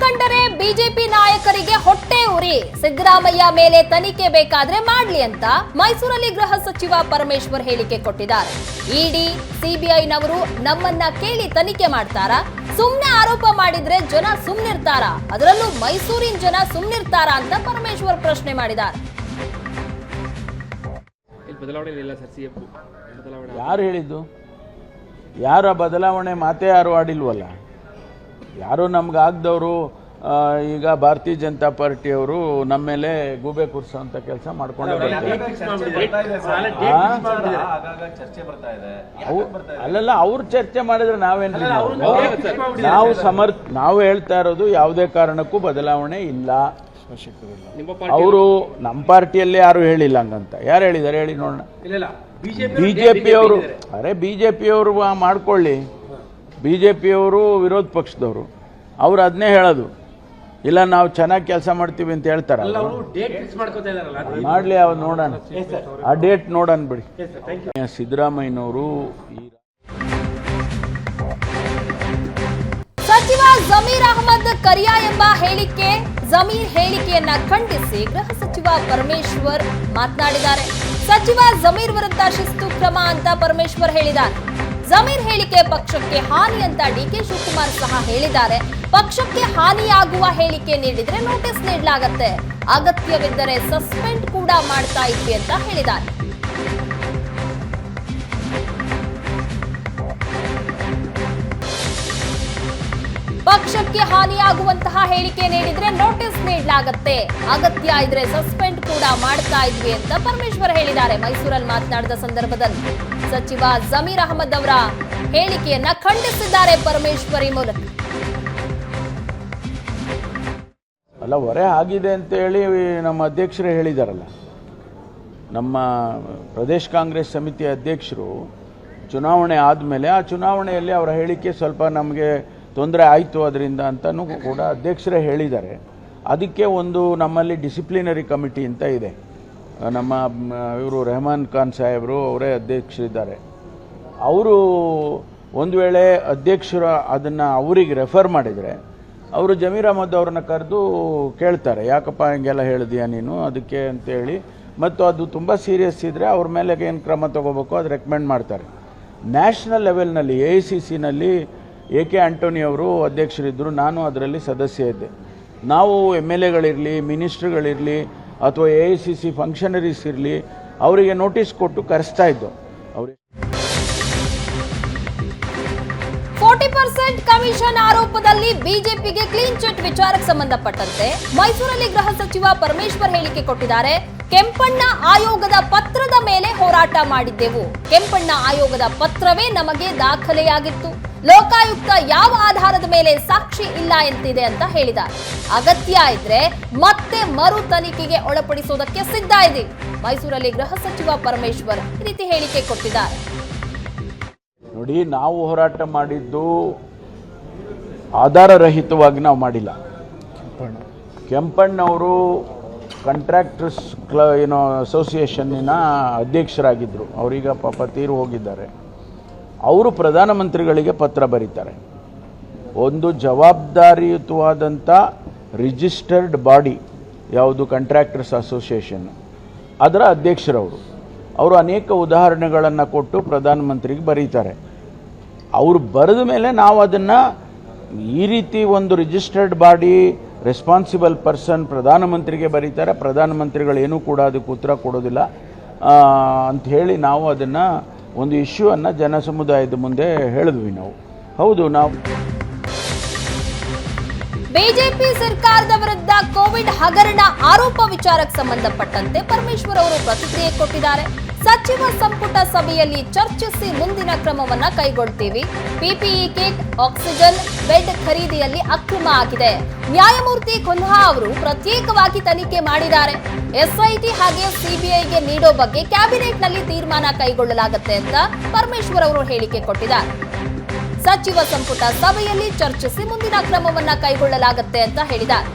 ಕಂಡರೆ ಬಿಜೆಪಿ ನಾಯಕರಿಗೆ ಹೊಟ್ಟೆ ಉರಿ. ಸಿದ್ದರಾಮಯ್ಯ ಮೇಲೆ ತನಿಖೆ ಬೇಕಾದ್ರೆ ಮಾಡ್ಲಿ ಅಂತ ಮೈಸೂರಲ್ಲಿ ಗೃಹ ಸಚಿವ ಪರಮೇಶ್ವರ್ ಹೇಳಿಕೆ ಕೊಟ್ಟಿದ್ದಾರೆ. ಇಡಿ ಸಿಬಿಐನವರು ನಮ್ಮನ್ನ ಕೇಳಿ ತನಿಖೆ ಮಾಡ್ತಾರಾ? ಸುಮ್ನೆ ಆರೋಪ ಮಾಡಿದ್ರೆ ಜನ ಸುಮ್ನಿರ್ತಾರಾ? ಅದರಲ್ಲೂ ಮೈಸೂರಿನ ಜನ ಸುಮ್ನಿರ್ತಾರಾ ಅಂತ ಪರಮೇಶ್ವರ್ ಪ್ರಶ್ನೆ ಮಾಡಿದ್ದಾರೆ. ಯಾರು ಹೇಳಿದ್ದು? ಯಾರ ಬದಲಾವಣೆ ಮಾತೇ ಯಾರು ಆಡಿಲ್ವಲ್ಲ. ಯಾರು ನಮ್ಗೆ ಆಗದವರು ಈಗ ಭಾರತೀಯ ಜನತಾ ಪಾರ್ಟಿಯವರು ನಮ್ಮ ಮೇಲೆ ಗೂಬೆ ಕೂರಿಸೋಂಥ ಕೆಲಸ ಮಾಡ್ಕೊಂಡೇ ಅಲ್ಲಲ್ಲ. ಅವ್ರು ಚರ್ಚೆ ಮಾಡಿದ್ರೆ ನಾವೇನ್ರಿ? ನಾವು ಹೇಳ್ತಾ ಇರೋದು ಯಾವುದೇ ಕಾರಣಕ್ಕೂ ಬದಲಾವಣೆ ಇಲ್ಲ. ಅವರು ನಮ್ಮ ಪಾರ್ಟಿಯಲ್ಲಿ ಯಾರು ಹೇಳಿಲ್ಲ ಹಂಗಂತ. ಯಾರು ಹೇಳಿದ್ದಾರೆ ಹೇಳಿ ನೋಡೋಣ. ಬಿಜೆಪಿಯವರು ಬಿಜೆಪಿಯವರು ಮಾಡ್ಕೊಳ್ಳಿ. ಬಿಜೆಪಿಯವರು ವಿರೋಧ ಪಕ್ಷದವರು ಅವ್ರು ಅದನ್ನೇ ಹೇಳೋದು. ಇಲ್ಲ ನಾವು ಚೆನ್ನಾಗಿ ಕೆಲಸ ಮಾಡ್ತೀವಿ ಅಂತ ಹೇಳ್ತಾರಲ್ಲ, ಮಾಡ್ಲಿ. ಅವ್ರು ನೋಡೋಣ, ಆ ಡೇಟ್ ನೋಡೋಣ ಬಿಡಿ. ಸಿದ್ದರಾಮಯ್ಯನವರು ಸಚಿವ ಜಮೀರ್ ಅಹಮದ್ ಕರಿಯಾ ಎಂಬ ಜಮೀರ್ ಹೇಳಿಕೆಯನ್ನ ಖಂಡಿಸಿ ಗೃಹ ಸಚಿವ ಪರಮೇಶ್ವರ್ ಮಾತನಾಡಿದ್ದಾರೆ. ಸಚಿವ ಜಮೀರ್ ವಿರುದ್ಧ ಶಿಸ್ತು ಕ್ರಮ ಅಂತ ಪರಮೇಶ್ವರ್ ಹೇಳಿದ್ದಾರೆ. ಜಮೀರ್ ಹೇಳಿಕೆ ಪಕ್ಷಕ್ಕೆ ಹಾನಿ ಅಂತ ಡಿಕೆ ಶಿವಕುಮಾರ್ ಸಹ ಹೇಳಿದ್ದಾರೆ. ಪಕ್ಷಕ್ಕೆ ಹಾನಿಯಾಗುವ ಹೇಳಿಕೆ ನೀಡಿದ್ರೆ ನೋಟಿಸ್ ನೀಡಲಾಗುತ್ತೆ, ಅಗತ್ಯವಿದ್ದರೆ ಸಸ್ಪೆಂಡ್ ಕೂಡ ಮಾಡ್ತಾ ಇದ್ವಿ ಅಂತ ಹೇಳಿದ್ದಾರೆ. ಪಕ್ಷಕ್ಕೆ ಹಾನಿಯಾಗುವಂತಹ ಹೇಳಿಕೆ ನೀಡಿದ್ರೆ ನೋಟಿಸ್ ನೀಡಲಾಗುತ್ತೆ, ಅಗತ್ಯ ಇದ್ರೆ ಸಸ್ಪೆಂಡ್ ಕೂಡ ಮಾಡ್ತಾ ಇದ್ವಿ ಅಂತ ಪರಮೇಶ್ವರ್ ಹೇಳಿದ್ದಾರೆ. ಮೈಸೂರಲ್ಲಿ ಮಾತನಾಡಿದ ಸಂದರ್ಭದಲ್ಲಿ ಸಚಿವ ಜಮೀರ್ ಅಹಮದ್ ಅವರ ಹೇಳಿಕೆಯನ್ನ ಖಂಡಿಸಿದ್ದಾರೆ ಪರಮೇಶ್ವರ್. ಈ ಮೂಲಕ ಅಲ್ಲ, ಹೊರೆ ಆಗಿದೆ ಅಂತ ಹೇಳಿ ನಮ್ಮ ಅಧ್ಯಕ್ಷರೇ ಹೇಳಿದಾರಲ್ಲ. ನಮ್ಮ ಪ್ರದೇಶ ಕಾಂಗ್ರೆಸ್ ಸಮಿತಿ ಅಧ್ಯಕ್ಷರು ಚುನಾವಣೆ ಆದಮೇಲೆ ಆ ಚುನಾವಣೆಯಲ್ಲಿ ಅವರ ಹೇಳಿಕೆ ಸ್ವಲ್ಪ ನಮಗೆ ತೊಂದರೆ ಆಯಿತು ಅದರಿಂದ ಅಂತಲೂ ಕೂಡ ಅಧ್ಯಕ್ಷರೇ ಹೇಳಿದ್ದಾರೆ. ಅದಕ್ಕೆ ಒಂದು ನಮ್ಮಲ್ಲಿ ಡಿಸಿಪ್ಲಿನರಿ ಕಮಿಟಿ ಅಂತ ಇದೆ. ನಮ್ಮ ಇವರು ರೆಹಮಾನ್ ಖಾನ್ ಸಾಹೇಬರು ಅವರೇ ಅಧ್ಯಕ್ಷರಿದ್ದಾರೆ. ಅವರು ಒಂದು ವೇಳೆ ಅಧ್ಯಕ್ಷರು ಅದನ್ನು ಅವರಿಗೆ ರೆಫರ್ ಮಾಡಿದರೆ ಅವರು ಜಮೀರ್ ಅಹಮದ್ ಅವ್ರನ್ನ ಕರೆದು ಕೇಳ್ತಾರೆ, ಯಾಕಪ್ಪ ಹಿಂಗೆಲ್ಲ ಹೇಳಿದೀಯ ನೀನು ಅದಕ್ಕೆ ಅಂತೇಳಿ. ಮತ್ತು ಅದು ತುಂಬ ಸೀರಿಯಸ್ ಇದ್ದರೆ ಅವ್ರ ಮೇಲೆ ಏನು ಕ್ರಮ ತೊಗೋಬೇಕು ಅದು ರೆಕಮೆಂಡ್ ಮಾಡ್ತಾರೆ. ನ್ಯಾಷನಲ್ ಲೆವೆಲ್ನಲ್ಲಿ AICCನಲ್ಲಿ AK ಆಂಟೋನಿ ಅವರು ಅಧ್ಯಕ್ಷರಿದ್ದರು, ನಾನು ಅದರಲ್ಲಿ ಸದಸ್ಯ ಇದ್ದೆ. ನಾವು MLAಗಳಿರಲಿ, ಮಿನಿಸ್ಟ್ರುಗಳಿರಲಿ ಅಥವಾ AICC ಫಂಕ್ಷನರೀಸ್ ಇರಲಿ, ಅವರಿಗೆ ನೋಟಿಸ್ ಕೊಟ್ಟು ಕರೆಸ್ತಾ ಇದ್ದು. ಅವ್ರಿಗೆ 40% ಕಮಿಷನ್ ಆರೋಪದಲ್ಲಿ ಬಿಜೆಪಿಗೆ ಕ್ಲೀನ್ ಚಿಟ್ ವಿಚಾರಕ್ಕೆ ಸಂಬಂಧಪಟ್ಟಂತೆ ಮೈಸೂರಲ್ಲಿ ಗೃಹ ಸಚಿವ ಪರಮೇಶ್ವರ್ ಹೇಳಿಕೆ ಕೊಟ್ಟಿದ್ದಾರೆ. ಕೆಂಪಣ್ಣ ಆಯೋಗದ ಪತ್ರದ ಮೇಲೆ ಹೋರಾಟ ಮಾಡಿದ್ದೆವು. ಕೆಂಪಣ್ಣ ಆಯೋಗದ ಪತ್ರವೇ ನಮಗೆ ದಾಖಲೆಯಾಗಿತ್ತು. ಲೋಕಾಯುಕ್ತ ಯಾವ ಆಧಾರದ ಮೇಲೆ ಸಾಕ್ಷಿ ಇಲ್ಲ ಎಂತಿದೆ ಅಂತ ಹೇಳಿದ್ದಾರೆ. ಅಗತ್ಯ ಇದ್ರೆ ಮತ್ತೆ ಮರು ತನಿಖೆಗೆ ಒಳಪಡಿಸುವುದಕ್ಕೆ ಸಿದ್ಧ ಇದೆ. ಮೈಸೂರಲ್ಲಿ ಗೃಹ ಸಚಿವ ಪರಮೇಶ್ವರ್ ಈ ರೀತಿ ಹೇಳಿಕೆ ಕೊಟ್ಟಿದ್ದಾರೆ. ನೋಡಿ, ನಾವು ಹೋರಾಟ ಮಾಡಿದ್ದು ಆಧಾರರಹಿತವಾಗಿ ನಾವು ಮಾಡಿಲ್ಲ. ಕೆಂಪಣ್ಣವರು ಕಾಂಟ್ರಾಕ್ಟರ್ಸ್ ಅಸೋಸಿಯೇಷನ್ನಿನ ಅಧ್ಯಕ್ಷರಾಗಿದ್ದರು. ಅವರೀಗ ಪಾಪ ತೀರು ಹೋಗಿದ್ದಾರೆ. ಅವರು ಪ್ರಧಾನಮಂತ್ರಿಗಳಿಗೆ ಪತ್ರ ಬರೀತಾರೆ. ಒಂದು ಜವಾಬ್ದಾರಿಯುತವಾದಂಥ ರಿಜಿಸ್ಟರ್ಡ್ ಬಾಡಿ ಯಾವುದು ಕಾಂಟ್ರಾಕ್ಟರ್ಸ್ ಅಸೋಸಿಯೇಷನ್, ಅದರ ಅಧ್ಯಕ್ಷರವರು. ಅವರು ಅನೇಕ ಉದಾಹರಣೆಗಳನ್ನು ಕೊಟ್ಟು ಪ್ರಧಾನಮಂತ್ರಿಗೆ ಬರೀತಾರೆ. ಅವರು ಬರೆದ ಮೇಲೆ ನಾವು ಅದನ್ನು ಈ ರೀತಿ ಒಂದು ರಿಜಿಸ್ಟರ್ಡ್ ಬಾಡಿ ರೆಸ್ಪಾನ್ಸಿಬಲ್ ಪರ್ಸನ್ ಪ್ರಧಾನಮಂತ್ರಿಗೆ ಬರೀತಾರೆ, ಪ್ರಧಾನಮಂತ್ರಿಗಳೇನೂ ಕೂಡ ಅದಕ್ಕೆ ಉತ್ತರ ಕೊಡೋದಿಲ್ಲ ಅಂಥೇಳಿ ನಾವು ಅದನ್ನು ಒಂದು ಇಶ್ಯೂವನ್ನು ಜನ ಸಮುದಾಯದ ಮುಂದೆ ಹೇಳಿದ್ವಿ. ನಾವು ಹೌದು, ನಾವು ಬಿಜೆಪಿ ಸರ್ಕಾರದ ವಿರುದ್ಧ ಕೋವಿಡ್ ಹಗರಣ ಆರೋಪ ವಿಚಾರಕ್ಕೆ ಸಂಬಂಧಪಟ್ಟಂತೆ ಪರಮೇಶ್ವರ್ ಅವರು ಪ್ರತಿಕ್ರಿಯೆ ಕೊಟ್ಟಿದ್ದಾರೆ. ಸಚಿವ ಸಂಪುಟ ಸಭೆಯಲ್ಲಿ ಚರ್ಚಿಸಿ ಮುಂದಿನ ಕ್ರಮವನ್ನ ಕೈಗೊಳ್ಳುತ್ತೀವಿ. PPE ಕಿಟ್, ಆಕ್ಸಿಜನ್, ಬೆಡ್ ಖರೀದಿಯಲ್ಲಿ ಅಕ್ರಮ ಆಗಿದೆ. ನ್ಯಾಯಮೂರ್ತಿ ಕುನ್ಹಾ ಅವರು ಪ್ರತ್ಯೇಕವಾಗಿ ತನಿಖೆ ಮಾಡಿದ್ದಾರೆ. SIT ಹಾಗೆ CBIಗೆ ನೀಡೋ ಬಗ್ಗೆ ಕ್ಯಾಬಿನೆಟ್ನಲ್ಲಿ ತೀರ್ಮಾನ ಕೈಗೊಳ್ಳಲಾಗುತ್ತೆ ಅಂತ ಪರಮೇಶ್ವರ್ ಅವರು ಹೇಳಿಕೆ ಕೊಟ್ಟಿದ್ದಾರೆ. ಸಚಿವ ಸಂಪುಟ ಸಭೆಯಲ್ಲಿ ಚರ್ಚಿಸಿ ಮುಂದಿನ ಕ್ರಮವನ್ನ ಕೈಗೊಳ್ಳಲಾಗುತ್ತೆ ಅಂತ ಹೇಳಿದ್ದಾರೆ.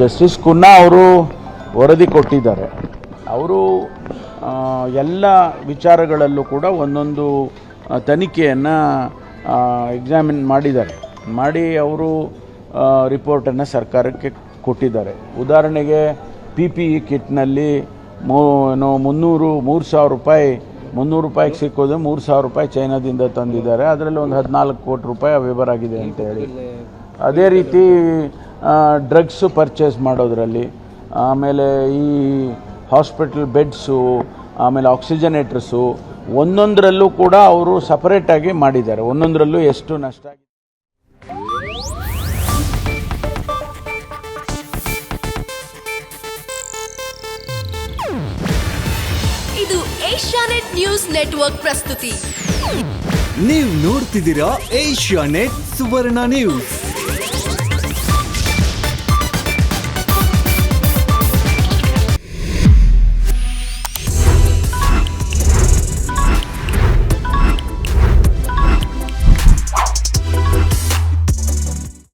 ಜಸ್ಟಿಸ್ ಕುನ್ನಾ ಅವರು ವರದಿ ಕೊಟ್ಟಿದ್ದಾರೆ. ಅವರು ಎಲ್ಲ ವಿಚಾರಗಳಲ್ಲೂ ಕೂಡ ಒಂದೊಂದು ತನಿಖೆಯನ್ನು ಎಕ್ಸಾಮಿನ್ ಮಾಡಿದ್ದಾರೆ. ಮಾಡಿ ಅವರು ರಿಪೋರ್ಟನ್ನು ಸರ್ಕಾರಕ್ಕೆ ಕೊಟ್ಟಿದ್ದಾರೆ. ಉದಾಹರಣೆಗೆ PPE ಕಿಟ್ನಲ್ಲಿ 3,000 ರೂಪಾಯಿಗೆ ಸಿಕ್ಕೋದು 3,000 ರೂಪಾಯಿ ಚೈನಾದಿಂದ ತಂದಿದ್ದಾರೆ. ಅದರಲ್ಲಿ ಒಂದು 14 ಕೋಟಿ ರೂಪಾಯಿ ಅವ್ಯವಹಾರ ಆಗಿದೆ ಅಂತ ಹೇಳಿ. ಅದೇ ರೀತಿ ಡ್ರಗ್ಸು ಪರ್ಚೇಸ್ ಮಾಡೋದ್ರಲ್ಲಿ, ಆಮೇಲೆ ಈ ಹಾಸ್ಪಿಟಲ್ ಬೆಡ್ಸು, ಆಮೇಲೆ ಆಕ್ಸಿಜನೇಟರ್ಸು ಒಂದೊಂದರಲ್ಲೂ ಕೂಡ ಅವರು ಸಪರೇಟಾಗಿ ಮಾಡಿದ್ದಾರೆ. ಒಂದೊಂದರಲ್ಲೂ ಎಷ್ಟು ನಷ್ಟ ಆಗಿದೆ. ಇದು ಏಷ್ಯಾನೆಟ್ ನ್ಯೂಸ್ ನೆಟ್ವರ್ಕ್ ಪ್ರಸ್ತುತಿ. ನೀವು ನೋಡ್ತಿದ್ದೀರಾ ಏಷ್ಯಾನೆಟ್ ಸುವರ್ಣ ನ್ಯೂಸ್.